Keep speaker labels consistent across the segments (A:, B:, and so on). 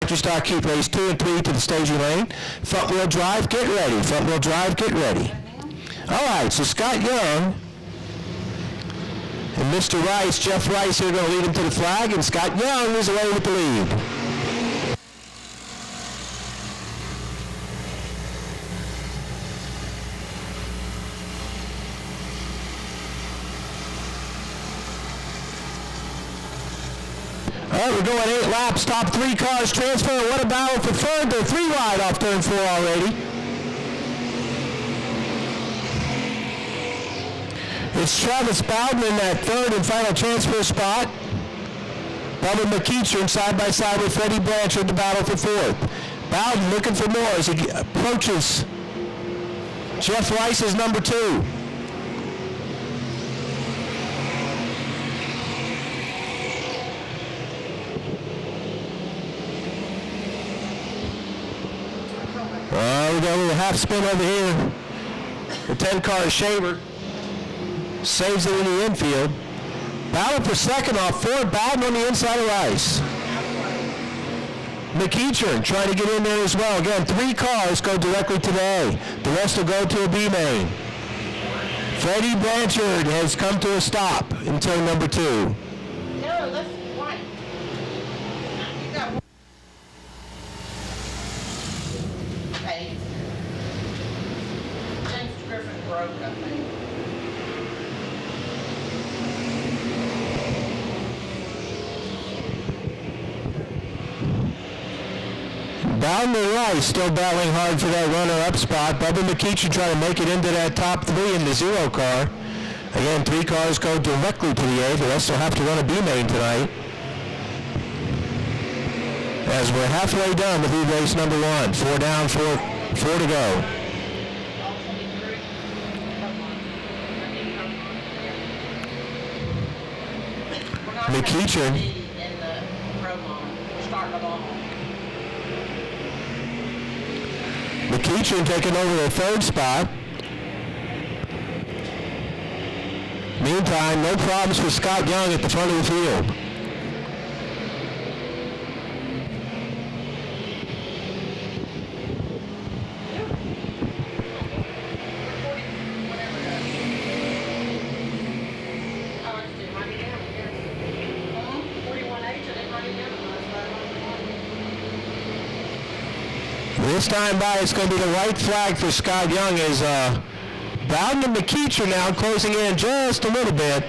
A: Start your stock, keep race 2 and 3 to the staging lane. Front wheel drive, get ready. Front wheel drive, get ready. All right, so Scott Young and Mr. Rice, Jeff Rice here, going to lead him to the flag, and Scott Young is away with the lead. All right, we're going 8 laps, top 3 cars transfer. What a battle for third. They're 3 wide off turn 4 already. It's Travis Bowden in that third and final transfer spot. Bubba McEachern side by side with Freddie Blanchard, the battle for fourth. Bowden looking for more as he approaches Jeff Rice's number 2. We got a little half spin over here. The 10-car Shaver saves it in the infield. Battle for second off Ford. Bowden on the inside of Rice. McEachern trying to get in there as well. Again, 3 cars go directly to the A. The rest will go to a B main. Freddie Blanchard has come to a stop in turn number 2.
B: No, that's white. You got one. Hey. James Griffin broke, I think.
A: Bowden and Rice still battling hard for that runner-up spot. Bubba McEachern trying to make it into that top 3 in the 0 car. Again, 3 cars go directly to the A. The rest will have to run a B main tonight. As we're halfway done with lead race number 1. 4 down, 4 to go. McEachern. McEachern taking over the 3rd spot. Meantime, no problems for Scott Young at the front of the field. This time by, it's going to be the white flag for Scott Young as Bowden and McEachern now closing in just a little bit.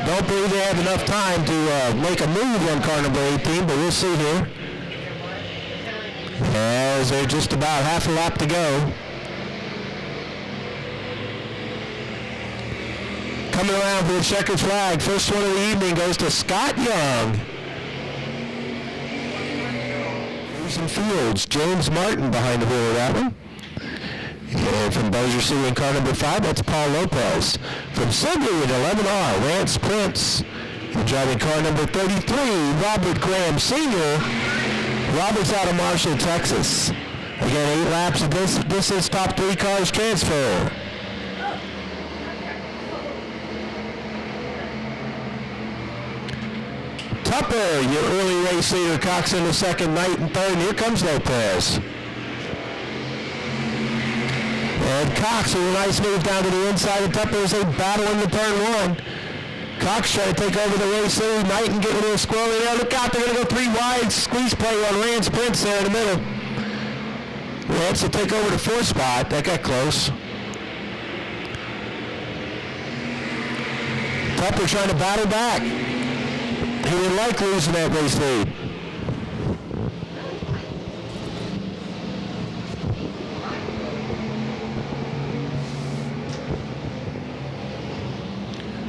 A: Don't believe they have enough time to make a move on car number 18, but we'll see here. As they're just about half a lap to go. Coming around for the checkered flag. First one of the evening goes to Scott Young. And Fields, James Martin behind the wheel of that one. And from Bossier City in car number 5, that's Paul Lopez. From Sibley in 11R, Lance Prince. And driving car number 33, Robert Graham Sr. Robert's out of Marshall, Texas. Again, 8 laps of this is top 3 cars transfer. Tupper, your early race leader, Cox in the second, Knight in third, and here comes Lopez. And Cox with a nice move down to the inside of Tupper as they battle in the turn 1. Cox trying to take over the race lead. Knight and get a little squirrel in there. Look out, they're going to go 3 wide. Squeeze play on Lance Prince there in the middle. Lance will take over the 4th spot. That got close. Tupper trying to battle back. He didn't like losing that race lead.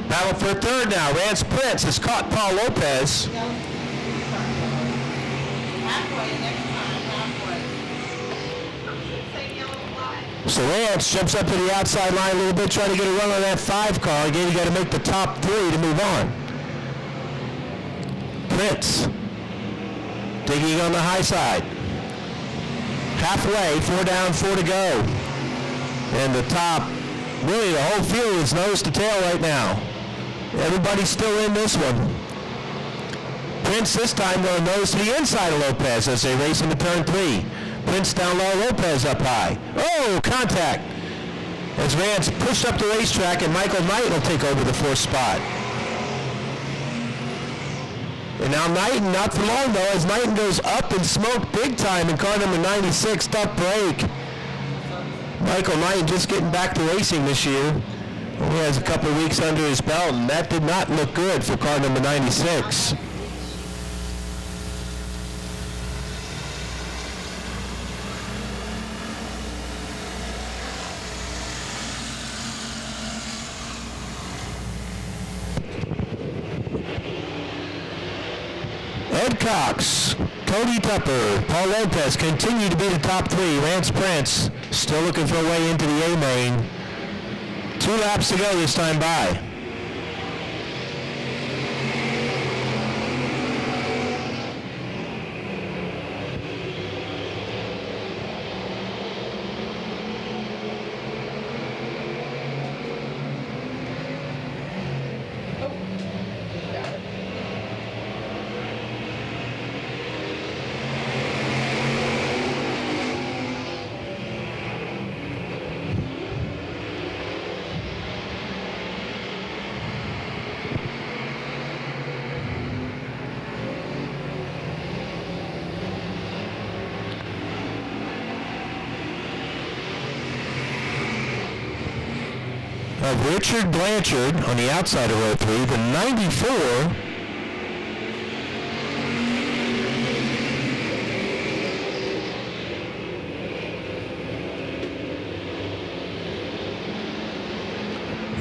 A: Battle for third now. Lance Prince has caught Paul Lopez. So Lance jumps up to the outside line a little bit, trying to get a run on that 5 car. Again, you got to make the top 3 to move on. Prince digging on the high side. Halfway, 4 down, 4 to go. And the top, really the whole field is nose to tail right now. Everybody's still in this one. Prince this time going nose to the inside of Lopez as they race into turn 3. Prince down low, Lopez up high. Oh, contact. As Rance pushed up the racetrack, and Michael Knight will take over the 4th spot. And now Knighton, not for long though, as Knighton goes up in smoke big time in car number 96, tough break. Michael Knighton just getting back to racing this year. Only has a couple of weeks under his belt, and that did not look good for car number 96. Ed Cox, Cody Tupper, Paul Lopez continue to be the top 3. Rance Prince still looking for a way into the A main. 2 laps to go this time by. Of Richard Blanchard on the outside of row 3, the 94.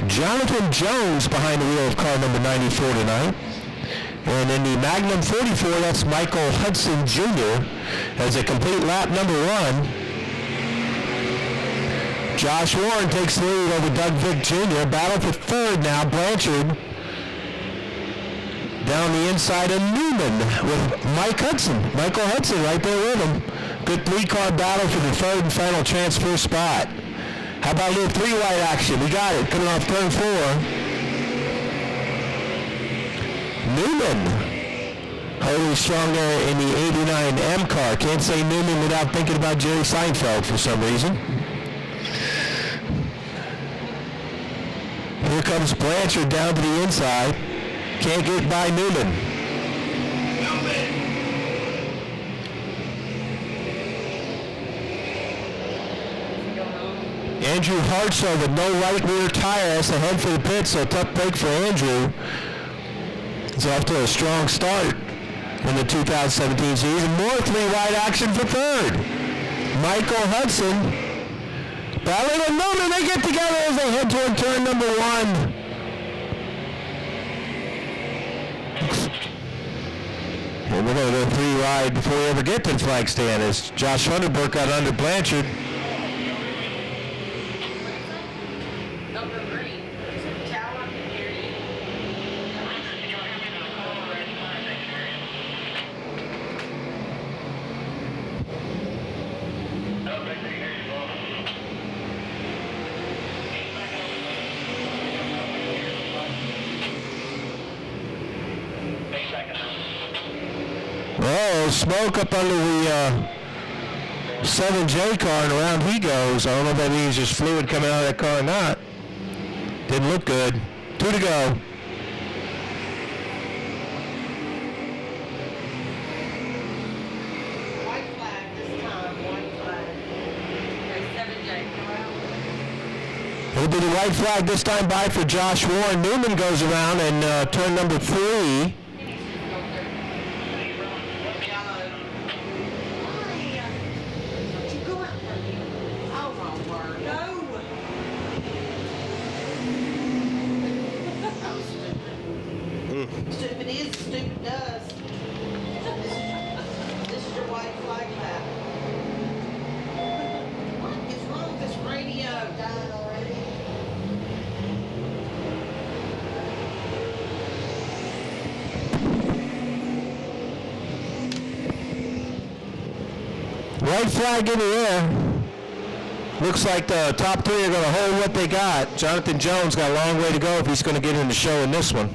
A: Jonathan Jones behind the wheel of car number 94 tonight. And in the Magnum 44, that's Michael Hudson Jr. as a complete lap number 1. Josh Warren takes the lead over Doug Vick Jr. Battle for 3rd now. Blanchard down the inside of Newman with Michael Hudson right there with him. Good 3-car battle for the 3rd and final transfer spot. How about a little 3-wide action? We got it. Coming off turn 4. Newman holding strong there in the 89 M car. Can't say Newman without thinking about Jerry Seinfeld for some reason. Here comes Blanchard down to the inside. Can't get by Newman. Andrew Hartzell with no right rear tire has to head for the pit, so tough break for Andrew. He's off to a strong start in the 2017 season. More 3-wide action for 3rd. Michael Hudson. Battling and Newman, they get together as they head toward turn number 1. And we're going to go 3-wide before we ever get to the flag stand as Josh Hunterberg got under Blanchard. Smoke up under the 7J car, and around he goes. I don't know if that means there's fluid coming out of that car or not. Didn't look good. 2 to go.
B: White flag this time, white flag. Okay, 7J, come out.
A: It'll be the white flag this time by for Josh Warren. Newman goes around and turn number 3.
B: Stupid is, stupid does. This is your white flag map. What is wrong with this radio? Died already?
A: White flag in the air. Looks like the top 3 are going to hold what they got. Jonathan Jones got a long way to go if he's going to get in the show in this one.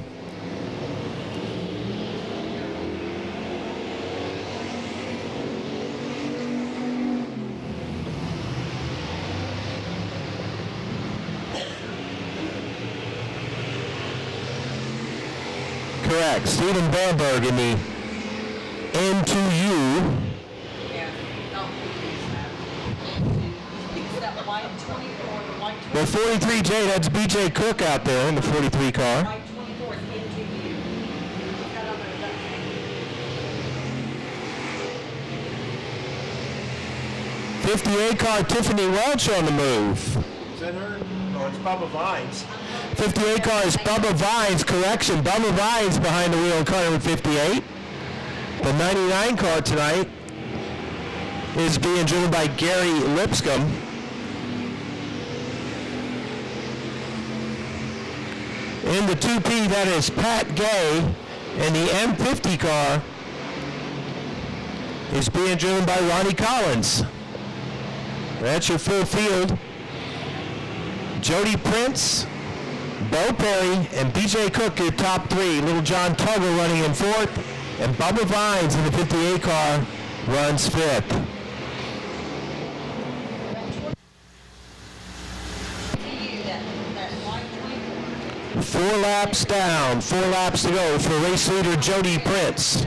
A: correct. Stephen Bamberg in the N2U.
B: Yeah. Oh, it's that white 24, the white 24.
A: The 43J, that's BJ Cook out there in the 43 car.
B: White 24 is into you. Got on there, that's
A: 58 car, Tiffany Welch on the move.
C: Is that her? No, it's Bubba Vines.
A: 58 car is Bubba Vines, correction. Bubba Vines behind the wheel in car number 58. The 99 car tonight is being driven by Gary Lipscomb. In the 2P, that is Pat Gay, and the M50 car is being driven by Ronnie Collins. That's your full field. Jody Prince, Bo Perry, and BJ Cook, your top three. Little John Tuggle running in fourth, and Bubba Vines in the 58 car runs fifth.
B: that white 24.
A: 4 laps down, 4 laps to go for race leader Jody Prince.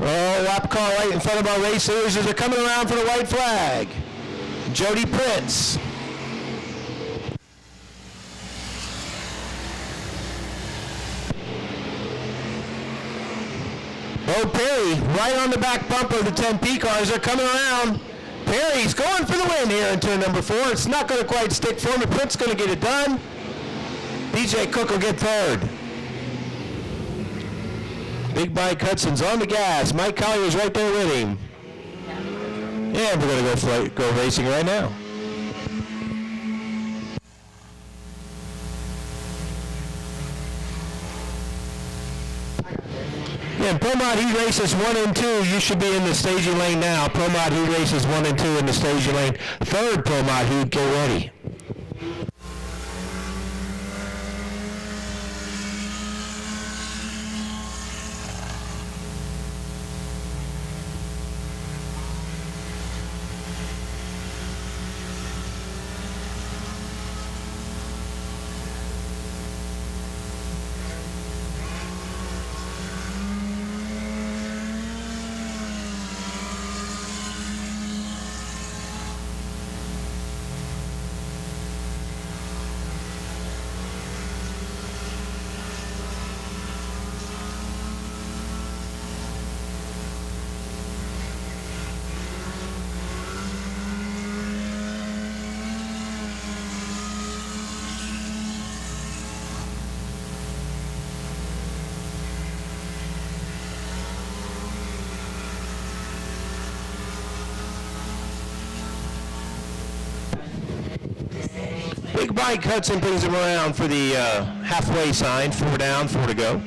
A: Oh, lap car right in front of our race leaders as they're coming around for the white flag. Jody Prince. Bo Perry right on the back bumper of the 10P cars. They're coming around. Perry's going for the win here in turn number 4. It's not going to quite stick for him, but Prince going to get it done. BJ Cook will get third. Big Mike Hudson's on the gas. Mike Collier's right there with him. And we're going to go racing right now. Yeah, ProMod Heat races 1 and 2. You should be in the staging lane now. ProMod Heat races 1 and 2 in the staging lane. Third ProMod Heat, get ready. Big Mike Hudson brings him around for the halfway sign. 4 down, 4 to go.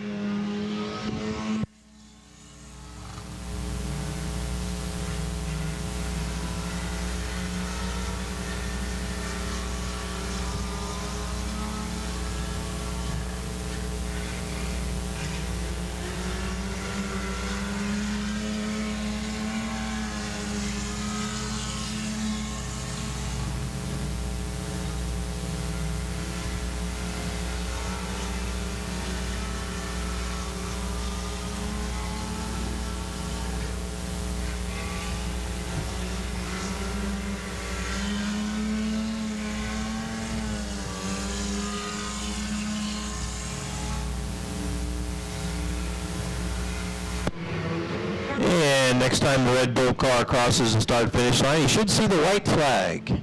A: And next time the Red Bull car crosses the start-finish line, you should see the white flag.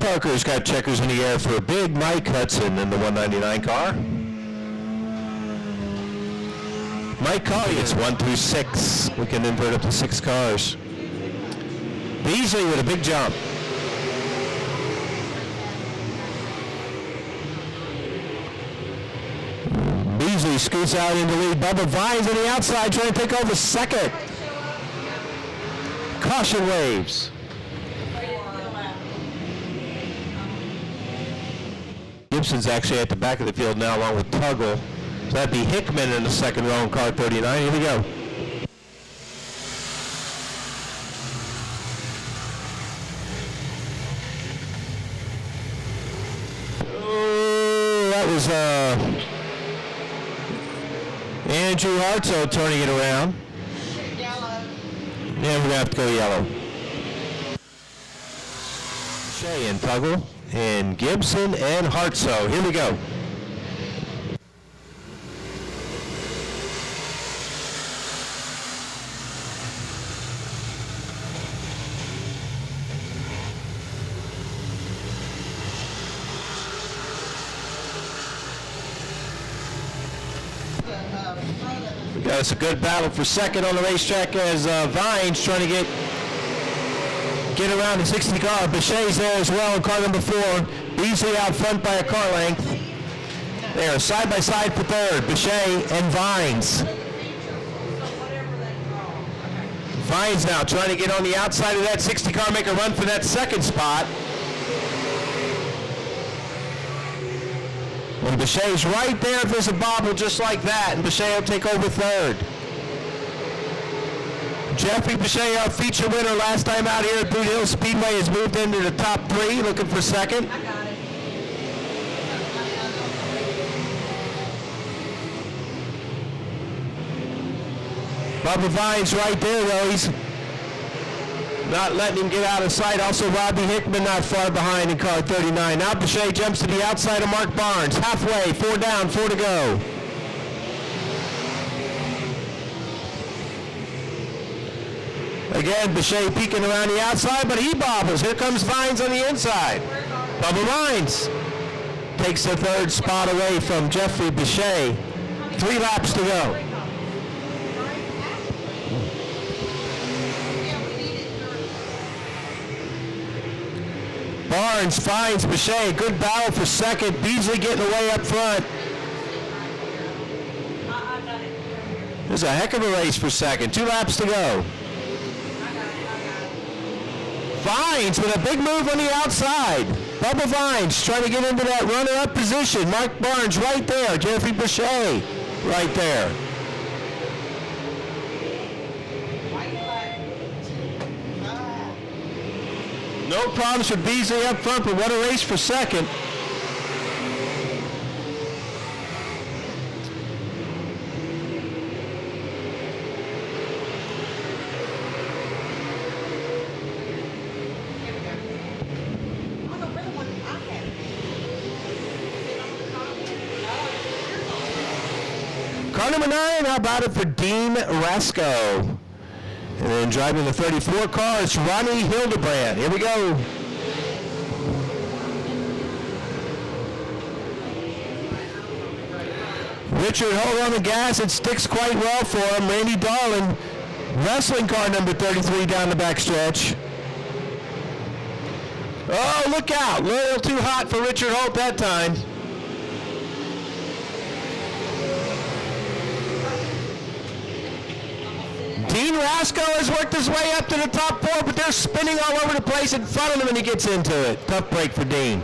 A: Parker's got checkers in the air for a big Mike Hudson in the 199 car. Mike Colley, it's 1 through 6. We can invert up to 6 cars. Beasley with a big jump. Beasley scoots out into lead. Bubba Vines on the outside trying to take over second. Caution waves. Gibson's actually at the back of the field now along with Tuggle. So that'd be Hickman in the second row in car 39. Here we go. Oh, that was Andrew Hartso turning it around.
B: Yellow.
A: Yeah, we're going to have to go yellow. Shea and Tuggle and Gibson and Hartso. Here we go. Yeah, it's a good battle for second on the racetrack as Vines trying to get around the 60 car. Bechet's there as well in car number 4. Beasley out front by a car length. They are side by side for third. Bechet and Vines. Vines now trying to get on the outside of that 60 car, make a run for that second spot. And Bechet's right there if there's a bobble just like that, and Bechet will take over third. Jeffrey Bechet, our feature winner last time out here at Boothill Speedway, has moved into the top 3, looking for second.
B: I got it.
A: Bubba Vines right there, though. He's not letting him get out of sight. Also, Robbie Hickman not far behind in car 39. Now Bechet jumps to the outside of Mark Barnes. Halfway, 4 down, 4 to go. Again, Bechet peeking around the outside, but he bobbles. Here comes Vines on the inside. Bubba Vines takes the third spot away from Jeffrey Bechet. 3 laps to go. Barnes finds Bechet. Good battle for second. Beasley getting away up front. There's a heck of a race for second. 2 laps to go. Vines with a big move on the outside. Bubba Vines trying to get into that runner-up position. Mark Barnes right there. Jeffrey Bechet right there. No problems for Beasley up front, but what a race for second. Car number 9, how about it for Dean Rasco? And then driving the 34 car, it's Ronnie Hildebrand. Here we go. Richard Holt on the gas. It sticks quite well for him. Randy Darling, wrestling car number 33 down the backstretch. Oh, look out. A little too hot for Richard Holt that time. Dean Rasco has worked his way up to the top 4, but they're spinning all over the place in front of him when he gets into it. Tough break for Dean.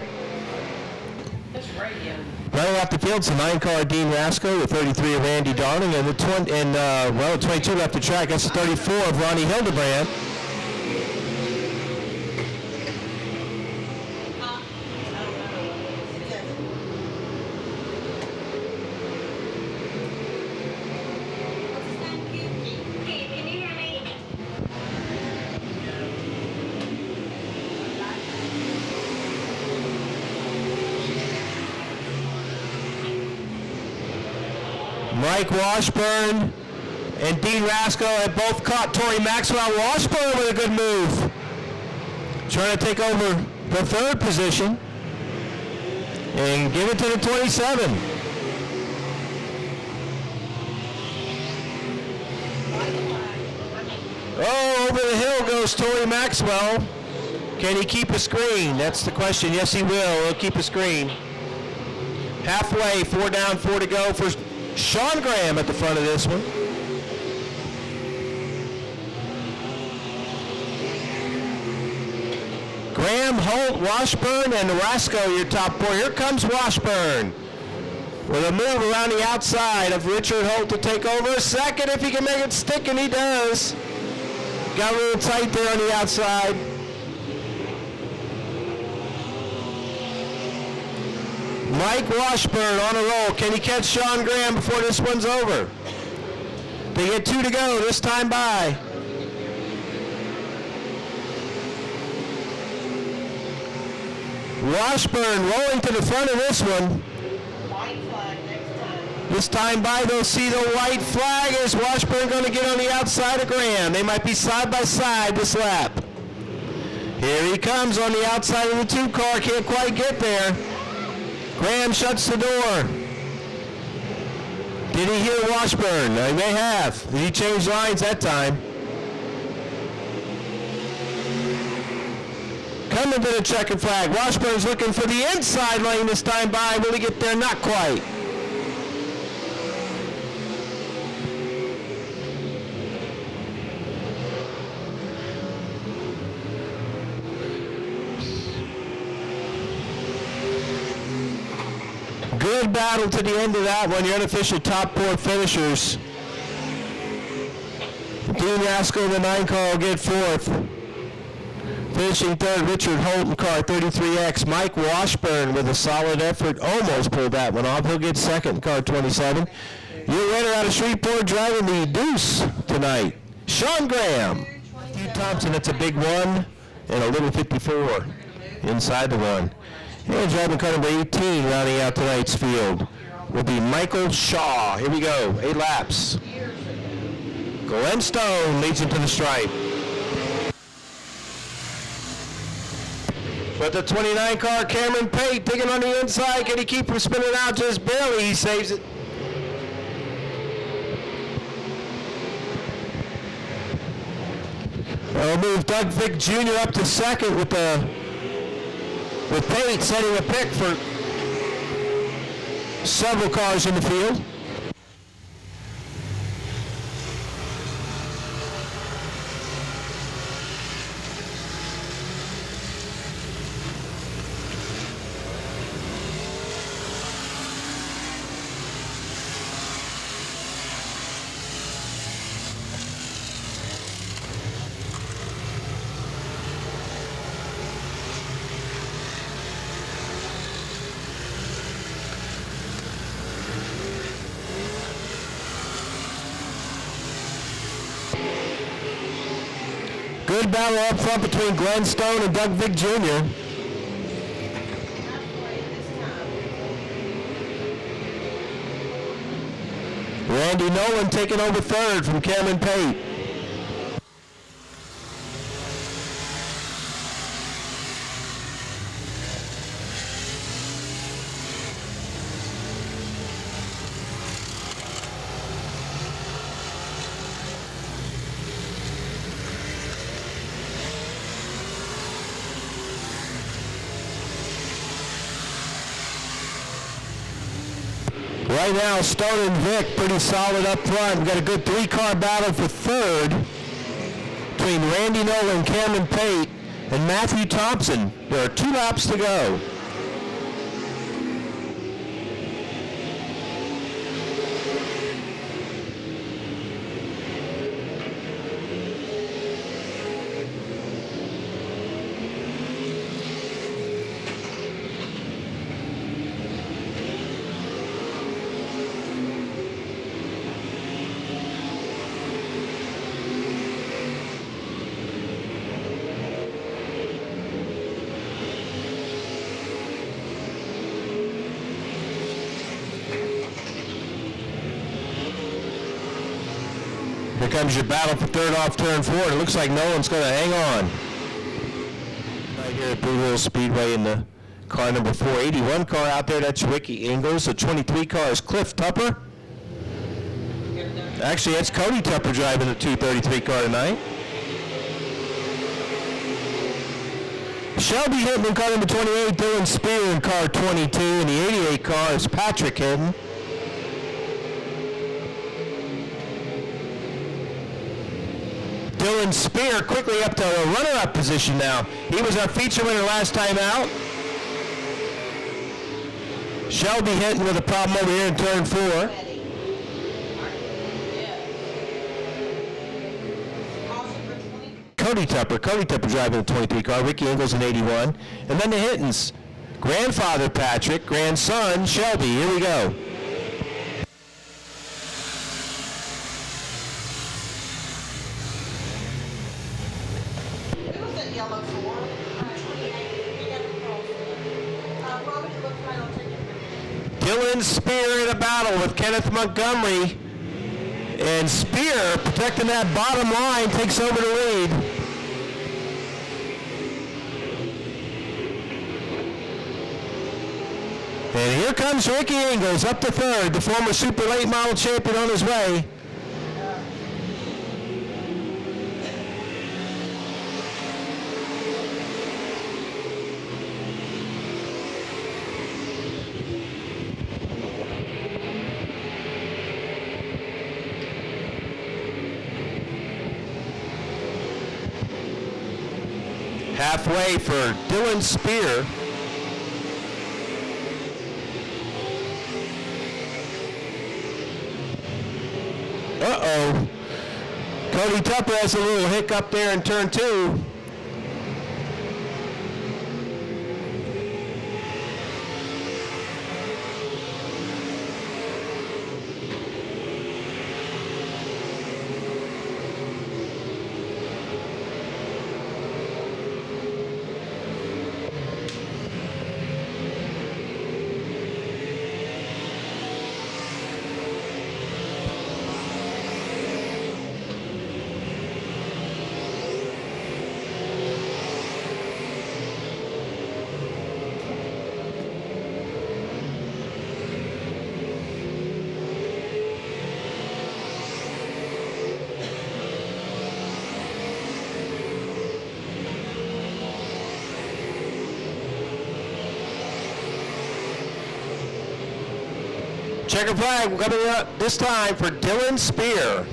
A: Running off the field, it's a 9-car Dean Rasco, the 33 of Randy Darling, and the 22 left the track. That's the 34 of Ronnie Hildebrand. Mike Washburn and Dean Rasco have both caught Torrey Maxwell. Washburn with a good move. trying to take over the third position and give it to the 27. Oh, over the hill goes Tori Maxwell. Can he keep a screen? That's the question. Yes, he will. He'll keep a screen. Halfway, 4 down, 4 to go for Sean Graham at the front of this one. Graham, Holt, Washburn, and Rasco, your top 4. Here comes Washburn with a move around the outside of Richard Holt to take over a second if he can make it stick, and he does. Got a little tight there on the outside. Mike Washburn on a roll. Can he catch Sean Graham before this one's over? They get 2 to go, this time by. Washburn rolling to the front of this one.
B: White flag next time.
A: This time by, they'll see the white flag. Is Washburn going to get on the outside of Graham? They might be side by side this lap. Here he comes on the outside of the 2 car. Can't quite get there. Graham shuts the door. Did he hear Washburn? He may have. Did he change lines that time? Coming to the checkered flag. Washburn's looking for the inside lane this time by. Will he get there? Not quite. Good battle to the end of that one. Your unofficial top 4 finishers. Dean Rasco, the 9 car, will get 4th. Finishing 3rd, Richard Holt in car 33X. Mike Washburn with a solid effort. Almost pulled that one off. He'll get 2nd in car 27. Your winner out of Shreveport driving the Deuce tonight, Sean Graham. Matthew Thompson, that's a big 1 and a little 54 inside the 1. And driving car number 18, rounding out tonight's field, will be Michael Shaw. Here we go, 8 laps. Glenn Stone leads him to the stripe. But the 29 car, Cameron Pate, digging on the inside. Can he keep from spinning out? Just barely. He saves it. They'll move Doug Vick Jr. up to 2nd with Pate setting a pick for several cars in the field. Good battle up front between Glenn Stone and Doug Vick Jr.
B: Halfway this time.
A: Randy Nolan taking over 3rd from Cameron Pate. Right now, Stone and Vick pretty solid up front. We've got a good 3-car battle for 3rd between Randy Nolan, Cameron Pate, and Matthew Thompson. There are 2 laps to go. Here comes your battle for 3rd off turn 4. It looks like no one's going to hang on. here at Boothill Speedway in the car number 481 car out there. That's Ricky Ingalls. The 23 car is Cliff Tupper. Actually, that's Cody Tupper driving the 233 car tonight. Shelby Hinton in car number 28, Dylan Spear in car 22, and the 88 car is Patrick Hinton. Dylan Spear quickly up to a runner-up position now. He was our feature winner last time out. Shelby Hinton with a problem over here in turn 4. Cody Tupper driving the 23 car, Ricky Ingalls in 81. And then the Hittons, grandfather Patrick, grandson Shelby. Here we go.
B: Who was that yellow for? 28. You got it across. Robin, it looks like I'll take it.
A: Dylan Spear in a battle with Kenneth Montgomery. And Spear, protecting that bottom line, takes over the lead. And here comes Ricky Ingalls up to third, the former super late model champion on his way. Halfway for Dylan Spear. Uh-oh. Cody Tupper has a little hiccup there in turn 2. Checker flag coming up this time for Dylan Spear.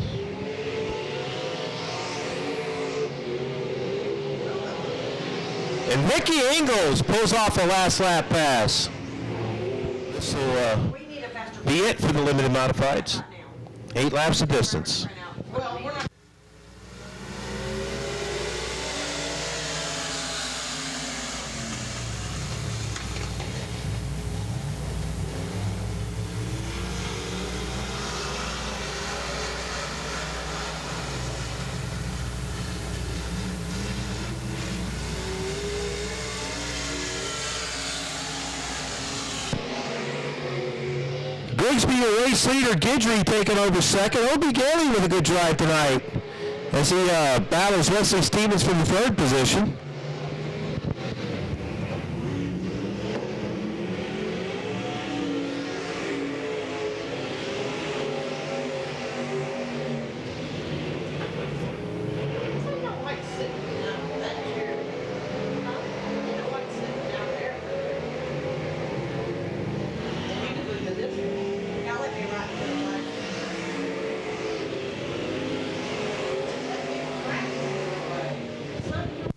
A: And Ricky Ingalls pulls off the last lap pass. This will be it for the limited modifieds. 8 laps of distance.
B: Well, we're not.
A: Grigsby, your race leader, Guidry taking over second. Obie Gailey with a good drive tonight as he battles Wesley Stevens from the 3rd position.
B: You don't like sitting down in that chair. You don't like sitting down there. You can move to this one. Now let me right to the left. Let me right to the left.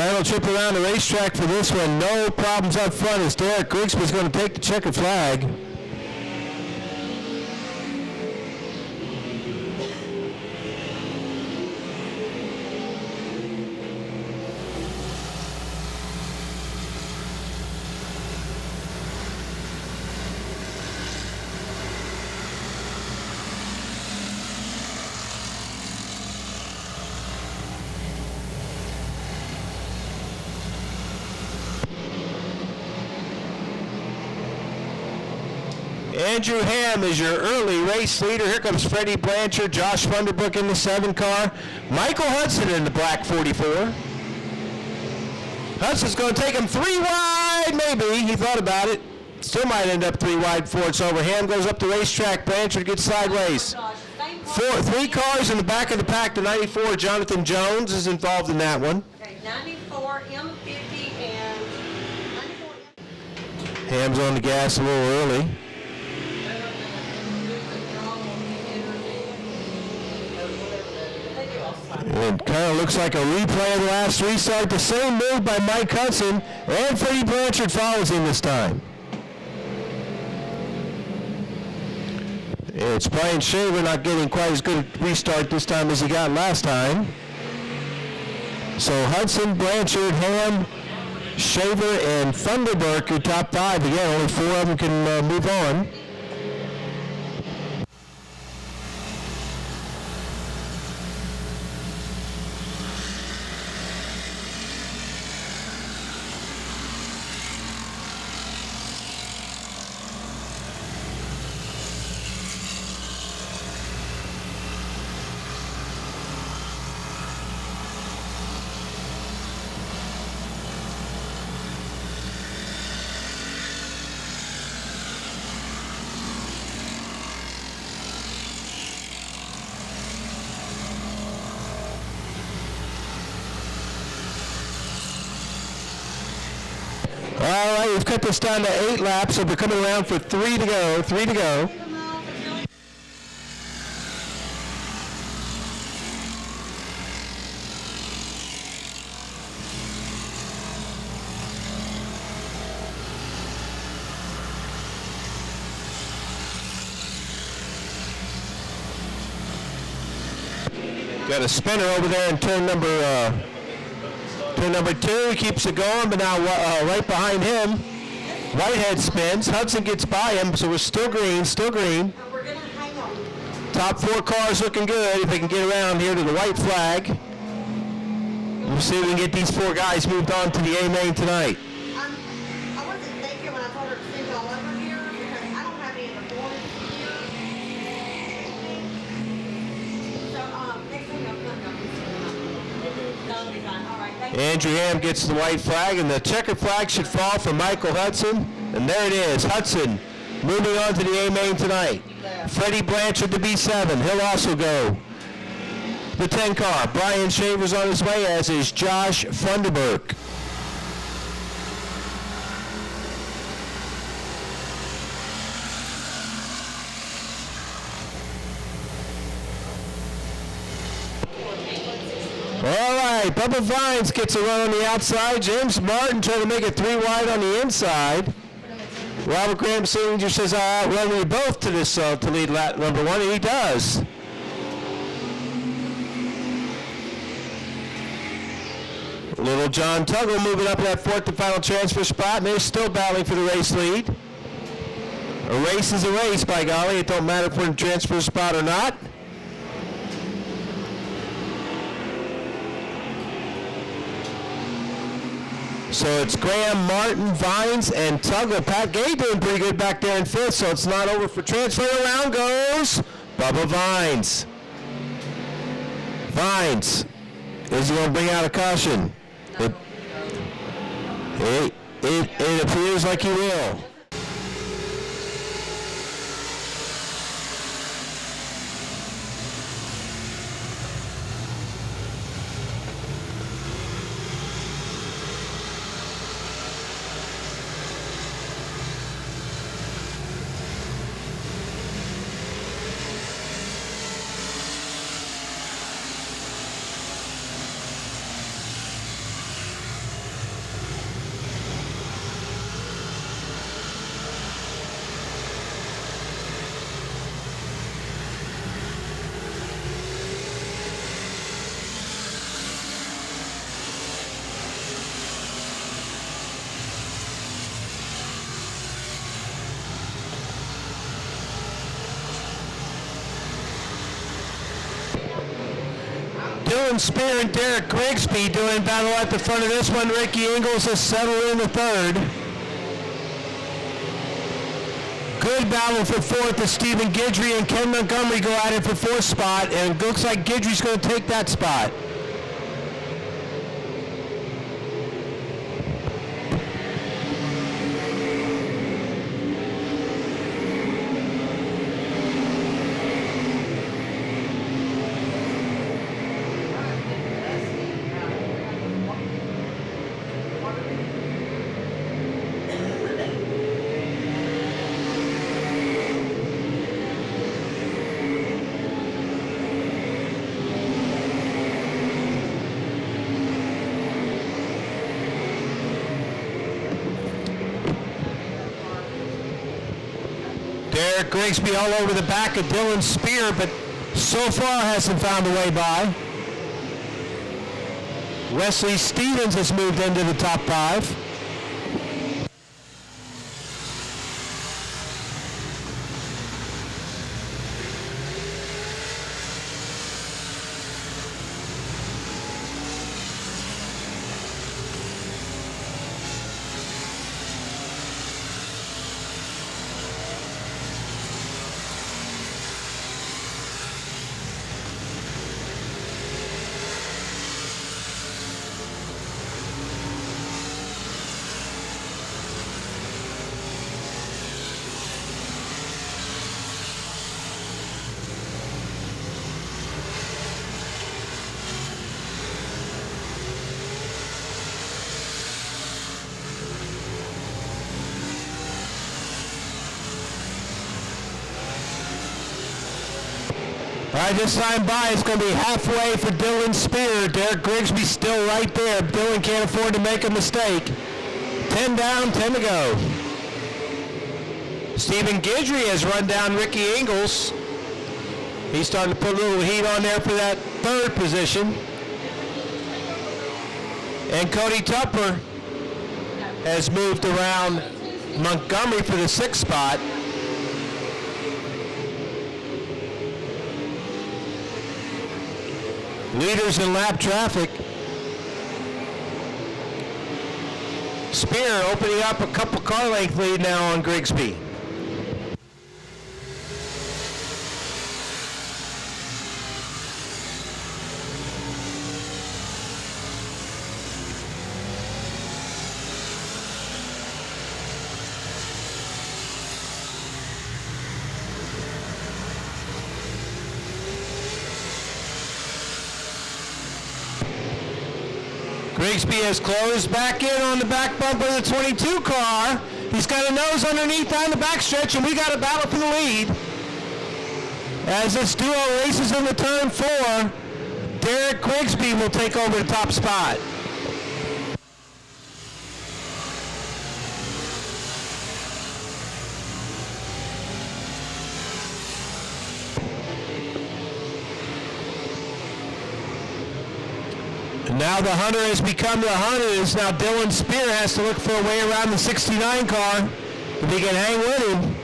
A: Final trip around the racetrack for this one. No problems up front as Derek Grigsby's going to take the checkered flag. Andrew Ham is your early race leader. Here comes Freddie Blanchard, Josh Funderburk in the 7 car. Michael Hudson in the black 44. Hudson's going to take him 3 wide, maybe. He thought about it. Still might end up 3 wide before it's over. Ham goes up the racetrack. Blanchard gets sideways. 3 cars in the back of the pack. The 94, Jonathan Jones, is involved in that one.
B: Okay, 94, M50, and 94.
A: Ham's on the gas a little early. It kind of looks like a replay of the last restart. The same move by Mike Hudson, and Freddie Blanchard follows him this time. It's Brian Shaver not getting quite as good a restart this time as he got last time. So Hudson, Blanchard, Ham, Shaver, and Funderburk are top 5. Again, only 4 of them can move on. All right, we've cut this down to 8 laps, so we're coming around for 3 to go. 3 to go. Got a spinner over there in turn number 2. He keeps it going, but now right behind him, Whitehead spins. Hudson gets by him, so we're still green, still green.
B: We're going to hang on.
A: Top 4 cars looking good if they can get around here to the white flag. We'll see if we can get these 4 guys moved on to the A main tonight.
B: I wasn't thinking when I told her to send y'all over here because I don't have any of the boards here. So, next thing I'll that'll be fine. All right, thank you.
A: Andrew Ham gets the white flag, and the checkered flag should fall for Michael Hudson. And there it is, Hudson moving on to the A main tonight. Freddie Blanchard to B7. He'll also go. The 10 car, Brian Shaver's on his way, as is Josh Funderburk. All right, Bubba Vines gets a run on the outside. James Martin trying to make it 3 wide on the inside. Robert Graham Sr. says, I'll run you both to this to lead lap number 1, and he does. Little John Tuggle moving up that 4th and final transfer spot, and they're still battling for the race lead. A race is a race, by golly. It don't matter if we're in transfer spot or not. So it's Graham, Martin, Vines, and Tuggle. Pat Gay doing pretty good back there in 5th, so it's not over for transfer. Around goes Bubba Vines. Vines. Is he going to bring out a caution? It appears like he will. Dylan Spear and Derek Grigsby doing battle at the front of this one. Ricky Ingles has settled in the third. Good battle for fourth as Stephen Guidry and Ken Montgomery go at it for fourth spot, and it looks like Guidry's going to take that spot. Derek Grigsby all over the back of Dylan Spear, but so far hasn't found a way by. Wesley Stevens has moved into the top five. All right, this time by, it's going to be halfway for Dylan Spear. Derek Grigsby still right there. Dylan can't afford to make a mistake. 10 down, 10 to go. Stephen Guidry has run down Ricky Ingles. He's starting to put a little heat on there for that third position. And Cody Tupper has moved around Montgomery for the sixth spot. Leaders in lap traffic. Spear opening up a couple car length lead now on Grigsby. Grigsby has closed back in on the back bumper of the 22 car. He's got a nose underneath on the backstretch, and we got a battle for the lead. As this duo races into turn 4, Derek Grigsby will take over the top spot. Now the hunter has become the hunted. Now Dylan Spear has to look for a way around the 69 car if he can hang with him.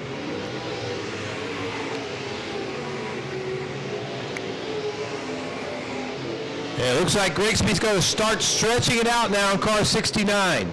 A: Yeah, it looks like Grigsby's going to start stretching it out now in car 69.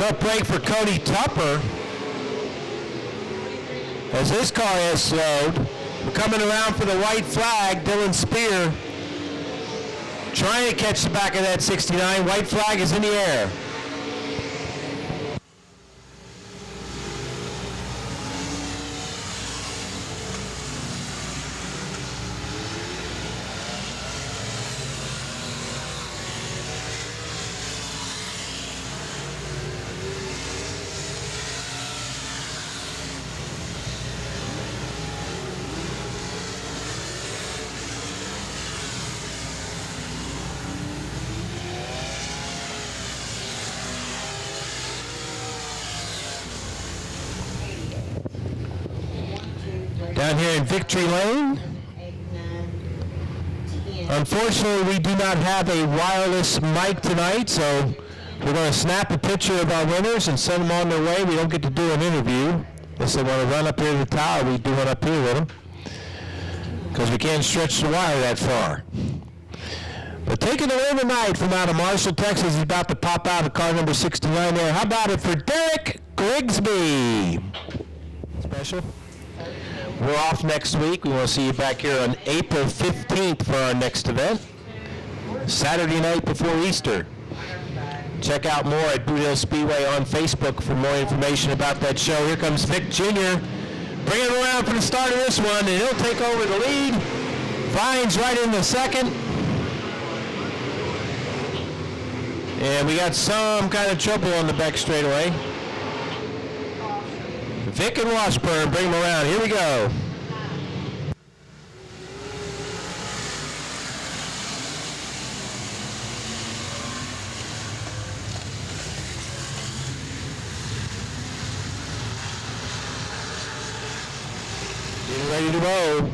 A: Tough break for Cody Tupper as his car has slowed. Coming around for the white flag, Dylan Spear trying to catch the back of that 69. White flag is in the air. down here in Victory Lane.
B: 8, 9, 10.
A: Unfortunately, we do not have a wireless mic tonight, so we're going to snap a picture of our winners and send them on their way. We don't get to do an interview. Unless they want to run up here to the tower, we do one up here with them. Because we can't stretch the wire that far. But taking the win tonight from out of Marshall, Texas, he's about to pop out of car number 69 there. How about it for Derek Grigsby? Special. We're off next week. We want to see you back here on April 15th for our next event. Saturday night before Easter. Check out more at Boothill Speedway on Facebook for more information about that show. Here comes Vic Jr. Bring it around for the start of this one, and he'll take over the lead. Vines right in the second. And we got some kind of trouble on the back straightaway. Vic and Washburn, bring them around. Here we go. Getting ready to roll.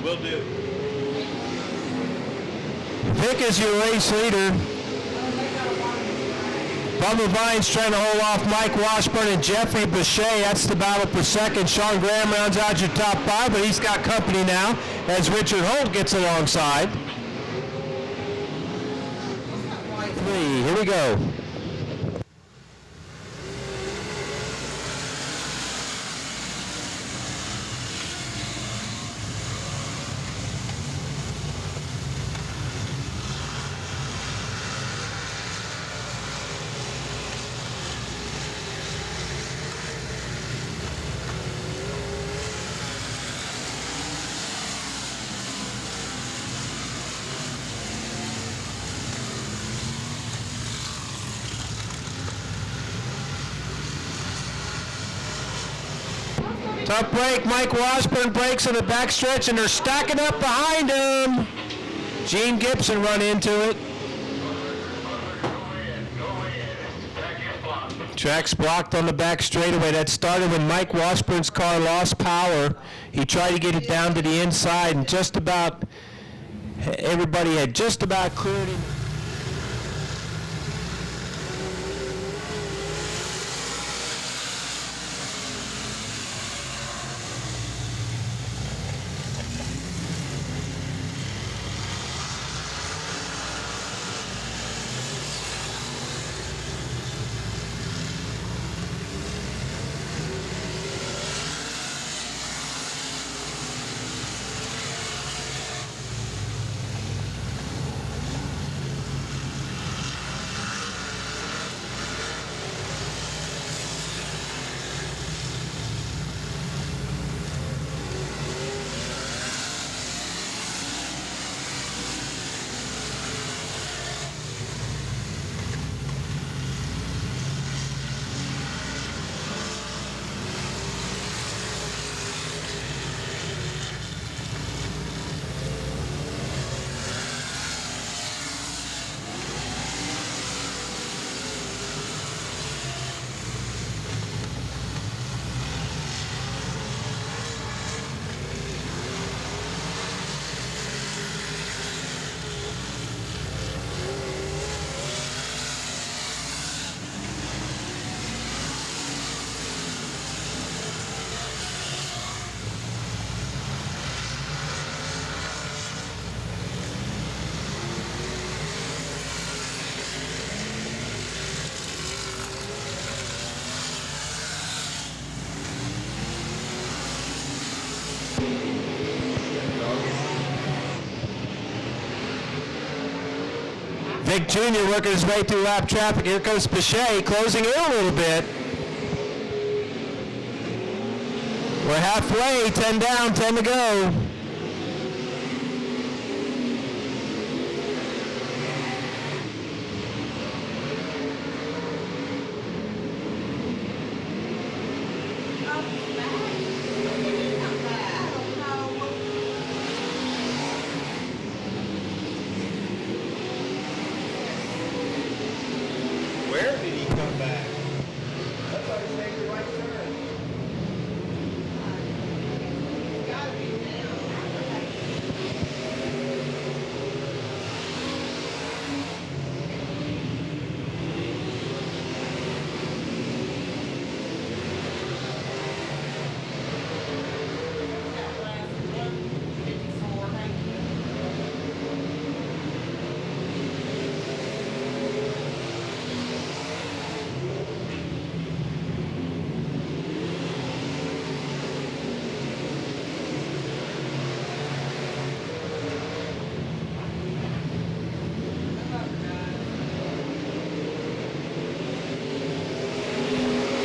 C: Will do.
A: Vic is your race leader. Bubba Vines trying to hold off Mike Washburn and Jeffrey Boucher. That's the battle for second. Sean Graham rounds out your top five, but he's got company now as Richard Holt gets alongside. 3, here we go. Tough break. Mike Washburn breaks in the backstretch, and they're stacking up behind him. Gene Gibson run into it. Track's blocked on the back straightaway. That started when Mike Washburn's car lost power. He tried to get it down to the inside, and just about everybody had just about cleared him. Vic Jr. working his way through lap traffic. Here comes Bechet, closing in a little bit. We're halfway, 10 down, 10 to go.
C: Where did he come back? I thought he made the right turn.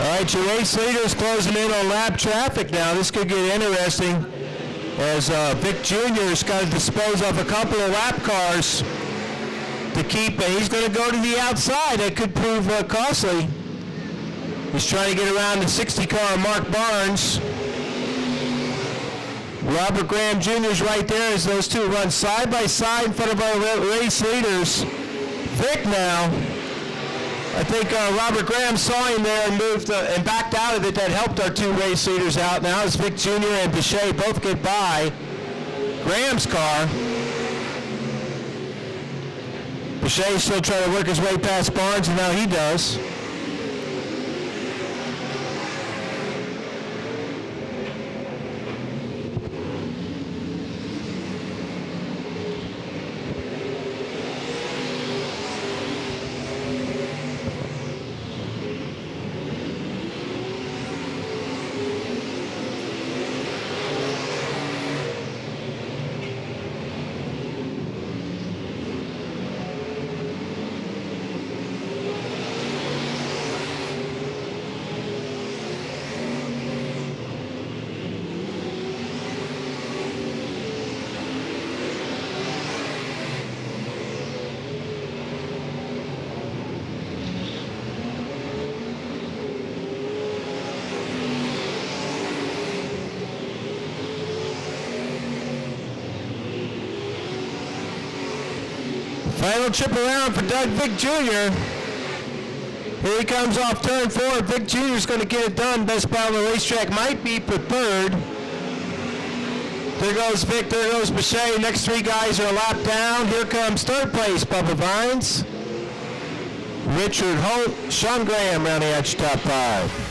A: All right, your race leaders closing in on lap traffic now. This could get interesting as Vic Jr. has got to dispose of a couple of lap cars to keep. He's going to go to the outside. That could prove costly. He's trying to get around the 60 car Mark Barnes. Robert Graham Jr. is right there as those two run side by side in front of our race leaders. Vic now. I think Robert Graham saw him there and moved and backed out of it. That helped our two race leaders out. Now as Vic Jr. and Bechet both get by Graham's car. Bechet still trying to work his way past Barnes, and now he does. Final trip around for Doug Vic Jr. Here he comes off turn 4. Vic Jr. is going to get it done. Best part of the racetrack might be for third. There goes Vic, there goes Bechet. Next three guys are a lap down. Here comes third place, Bubba Vines. Richard Holt, Sean Graham rounding out your top 5.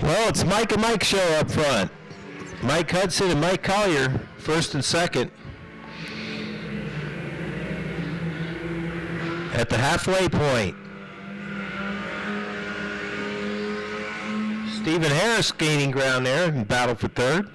A: Well, it's Mike and Mike show up front. Mike Hudson and Mike Collier, first and second. At the halfway point. Stephen Harris gaining ground there in battle for third.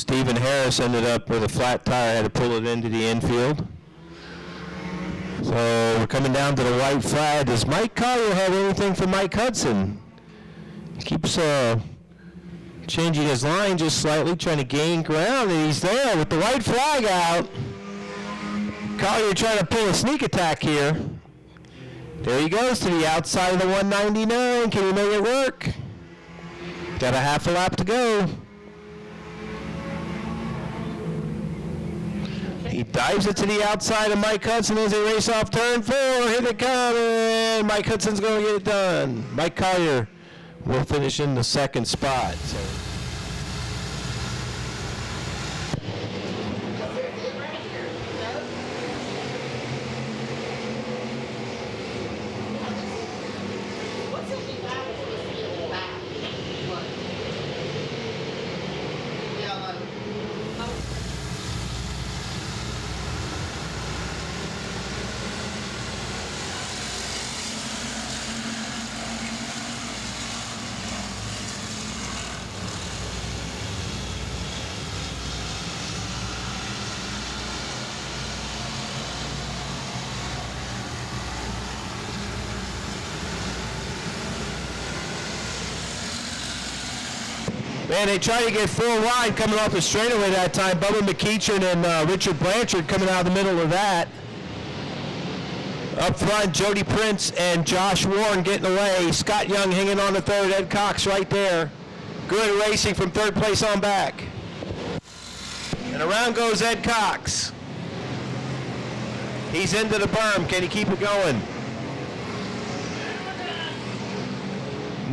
A: Stephen Harris ended up with a flat tire, had to pull it into the infield. So we're coming down to the white flag. Does Mike Collier have anything for Mike Hudson? He keeps changing his line just slightly, trying to gain ground, and he's there with the white flag out. Collier trying to pull a sneak attack here. There he goes to the outside of the 199. Can he make it work? Got a half a lap to go. He dives it to the outside of Mike Hudson as they race off turn 4. Here they come, and Mike Hudson's going to get it done. Mike Collier will finish in the second spot. So. Man, they tried to get 4 wide coming off the straightaway that time. Bubba McEachern and Richard Blanchard coming out of the middle of that. Up front, Jody Prince and Josh Warren getting away. Scott Young hanging on to third. Ed Cox right there. Good racing from third place on back. And around goes Ed Cox. He's into the berm. Can he keep it going?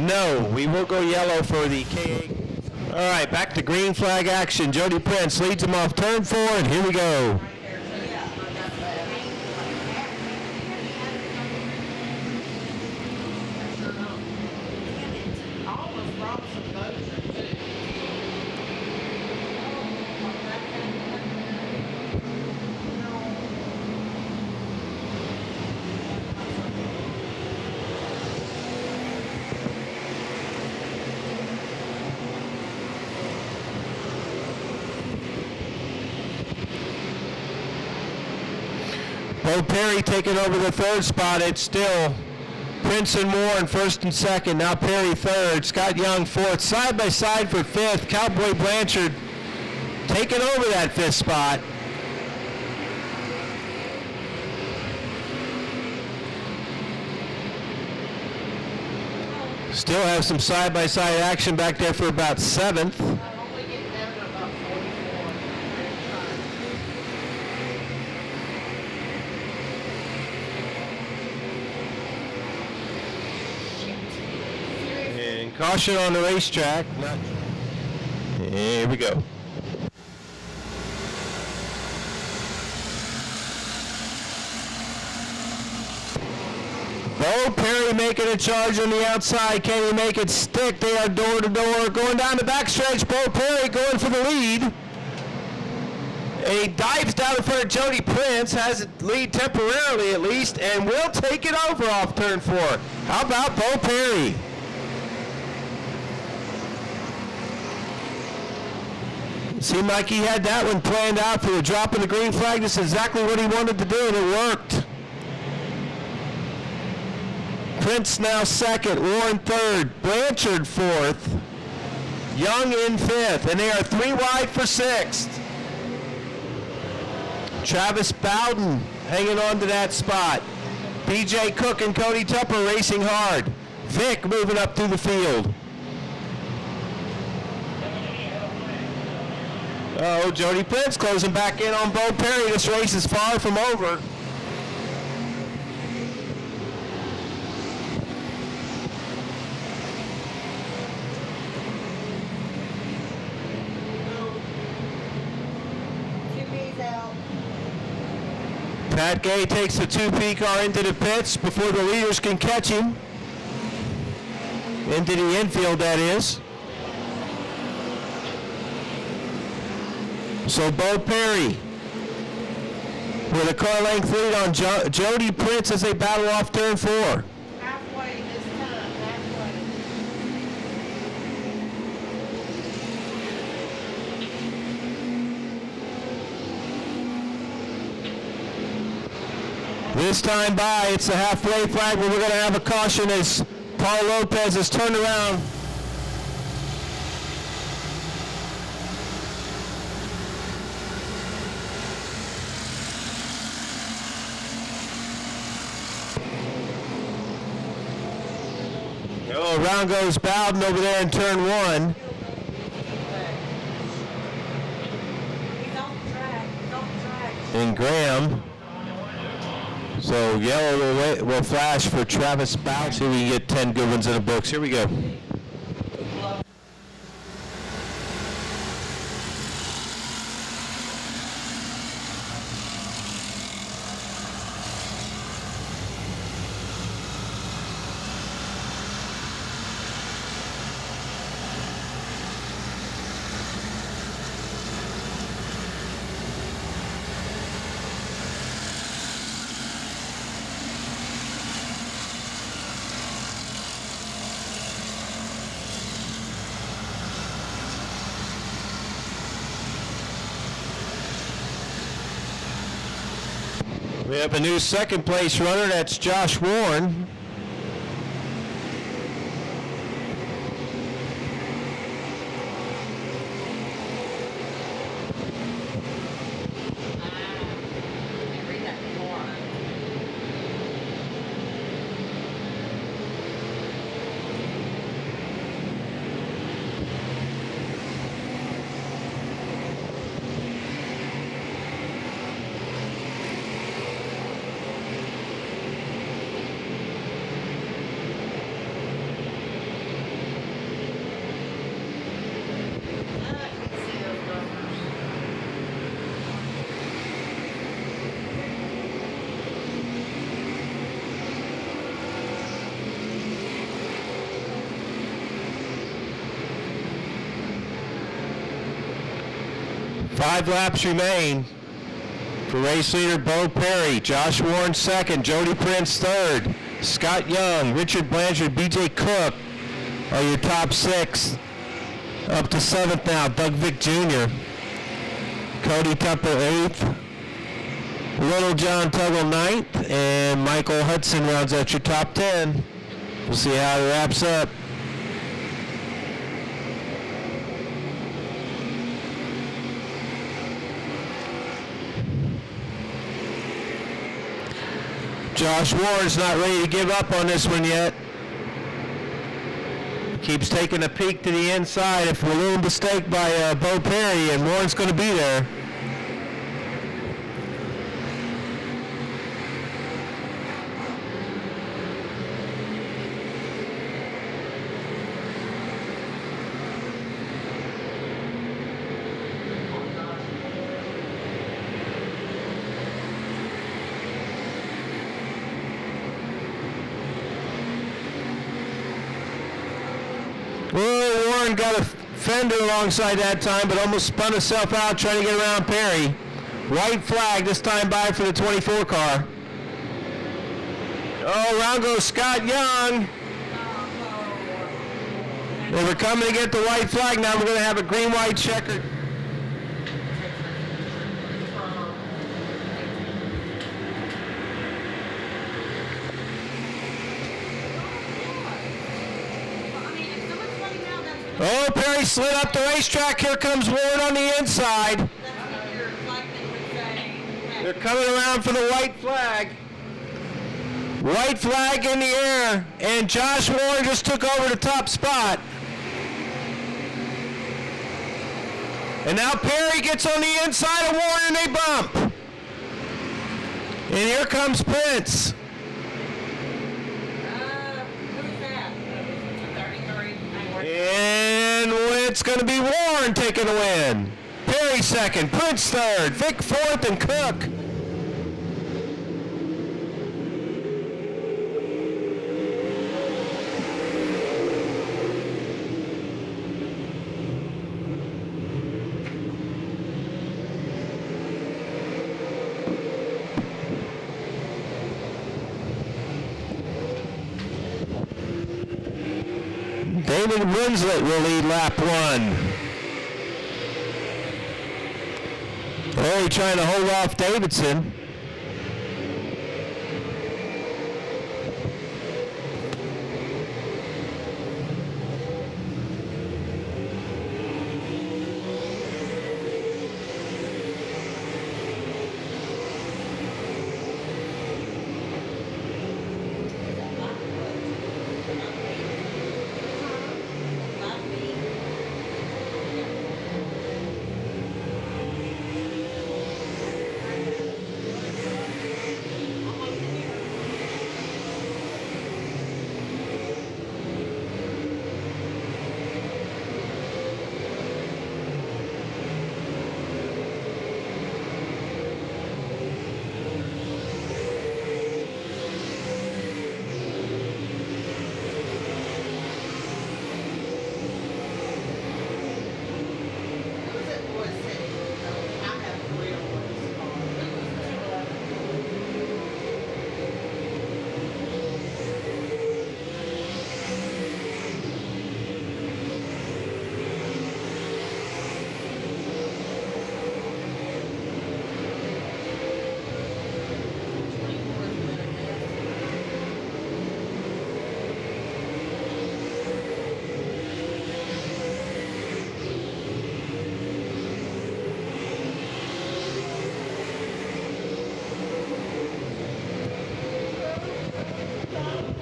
A: No, we will go yellow for the K8. All right, back to green flag action. Jody Prince leads him off turn 4, and here we go. Bo Perry taking over the third spot. It's still Prince and Warren first and second. Now Perry third. Scott Young fourth. Side by side for fifth. Cowboy Blanchard taking over that fifth spot. Still have some side by side action back there for about seventh. Caution on the racetrack. Here we go. Bo Perry making a charge on the outside. Can he make it stick? They are door to door. Going down the backstretch. Bo Perry going for the lead. And he dives down in front of Jody Prince. Has it lead temporarily at least. And will take it over off turn 4. How about Bo Perry? Seemed like he had that one planned out for the drop of the green flag. This is exactly what he wanted to do, and it worked. Prince now second, Warren third, Blanchard fourth, Young in fifth, and they are 3 wide for sixth. Travis Bowden hanging on to that spot. BJ Cook and Cody Tupper racing hard. Vic moving up through the field. Oh, Jody Prince closing back in on Bo Perry. This race is far from over. Pat Gay takes the 2P car into the pits before the leaders can catch him. Into the infield, that is. So Bo Perry with a car length lead on Jody Prince as they battle off turn 4.
B: Halfway this time, halfway.
A: This time by, it's the halfway flag where we're going to have a caution as Paul Lopez is turned around. Oh, around goes Bowden over there in turn 1.
B: He's off the track. He's off the track.
A: And Graham. So yellow will flash for Travis Bouch. See if we can get 10 good ones in the books. Here we go. We have a new second place runner. That's Josh Warren.
B: Read that before.
A: 5 laps remain for race leader Bo Perry. Josh Warren second, Jody Prince third, Scott Young, Richard Blanchard, BJ Cook are your top 6. Up to 7th now, Doug Vick Jr., Cody Tupper 8th, Little John Tuggle 9th, and Michael Hudson rounds out your top 10. We'll see how it wraps up. Josh Warren's not ready to give up on this one yet. Keeps taking a peek to the inside. If a little mistake by Bo Perry, and Warren's going to be there. Well, Warren got a fender alongside that time, but almost spun himself out trying to get around Perry. White flag this time by for the 24 car. Oh, round goes Scott Young. They were coming to get the white flag. Now we're going to have a green-white checkered. Oh, Perry slid up the racetrack. Here comes Warren on the inside. They're coming around for the white flag. White flag in the air. And Josh Warren just took over the top spot. And now Perry gets on the inside of Warren and they bump. And here comes Prince. And it's going to be Warren taking the win. Perry second, Prince third, Vic fourth, and Cook. David Winslet will lead lap 1. Oh, he's trying to hold off Davidson.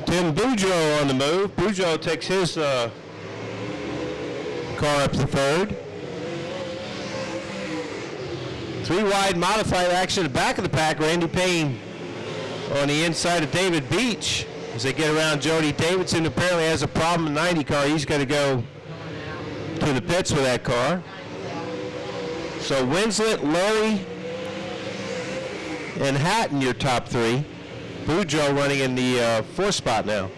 A: Tim Boudreau on the move. Boudreau takes his car up to third. Three wide modified action at the back of the pack. Randy Payne on the inside of David Beach as they get around Jody Davidson. Apparently has a problem in 90 car. He's got to go to the pits with that car. So Winslet, Lowry, and Hatton, your top three. Boudreau running in the fourth spot now.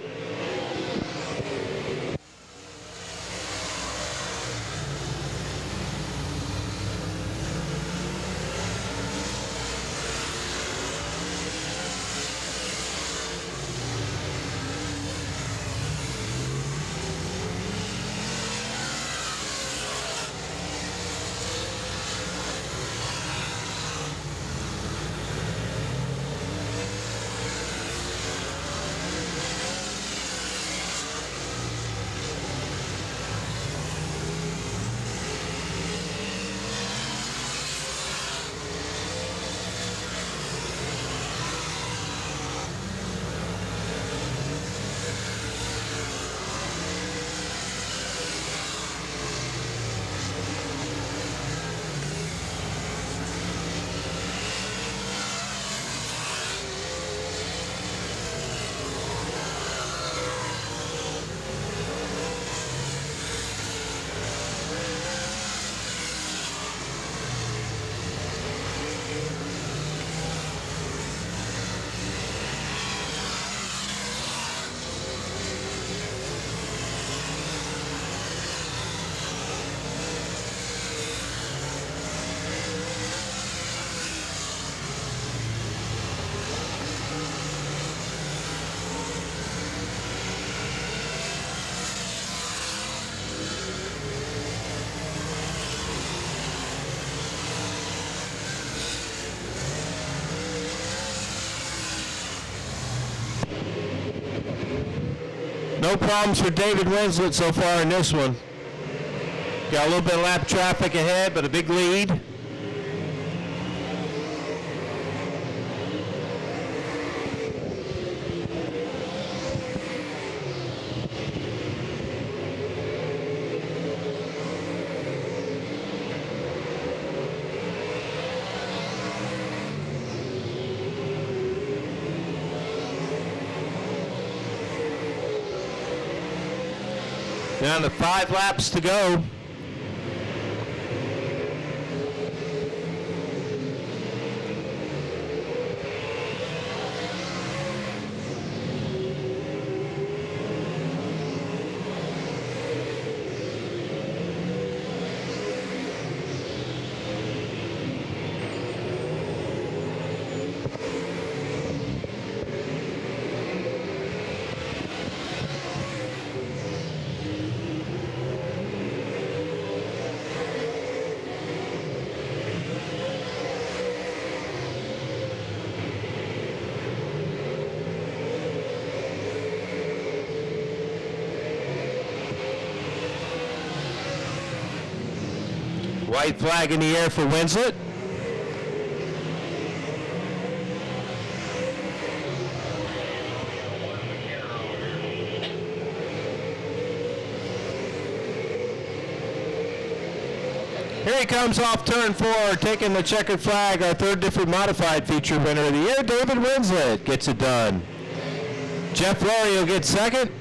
A: No problems for David Winslet so far in this one. Got a little bit of lap traffic ahead, but a big lead. Down to 5 laps to go. White flag in the air for Winslet. Here he comes off turn 4, taking the checkered flag, our third different modified feature winner of the year, David Winslet gets it done. Jeff Lowry will get second,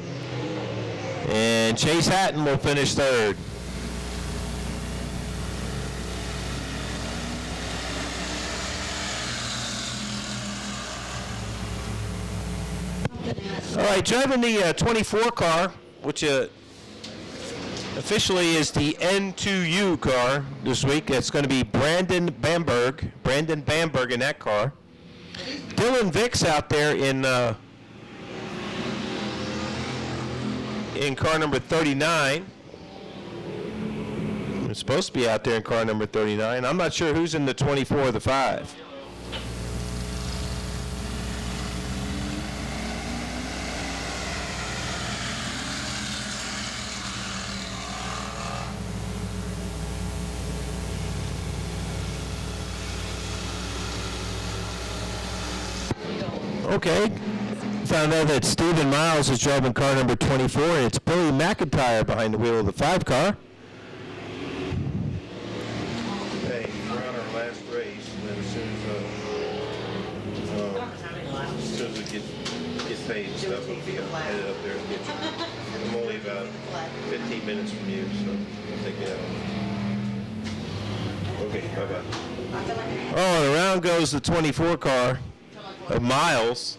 A: and Chase Hatton will finish third. All right, driving the 24 car, which officially is the N2U car this week. That's going to be Brandon Bamberg in that car. Dylan Vicks out there in car number 39. It's supposed to be out there in car number 39. I'm not sure who's in the 24 or the 5. Okay, found out that Stephen Miles is driving car number 24, and it's Billy McIntyre behind the wheel of the 5 car.
C: Hey, we're on our last race, and then as soon as we get paid and stuff, we'll be headed up there and get you. I'm only about 15 minutes from you, so I'll take you out. Okay, bye-bye.
A: Oh, and around goes the 24 car of Miles.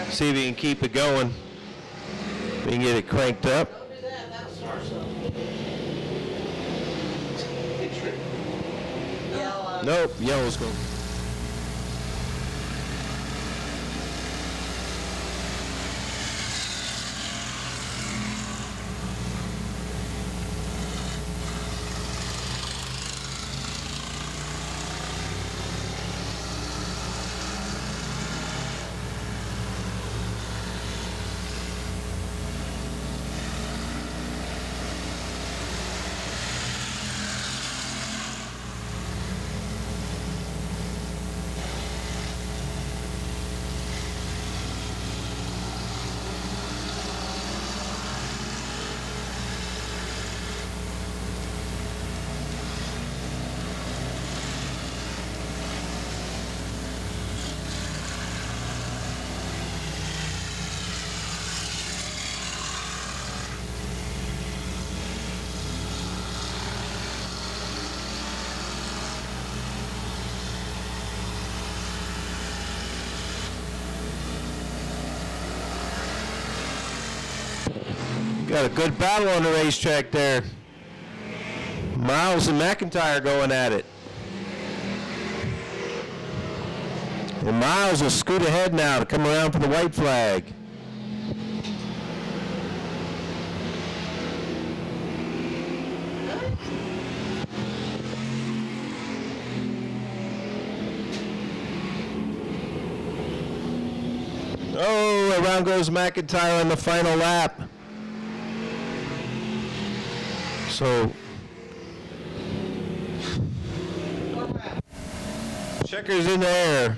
A: See if he can keep it going. We can get it cranked up. Nope, yellow's going. Got a good battle on the racetrack there. Miles and McIntyre going at it. And Miles will scoot ahead now to come around for the white flag. Oh, around goes McIntyre on the final lap. So, checkers in the air.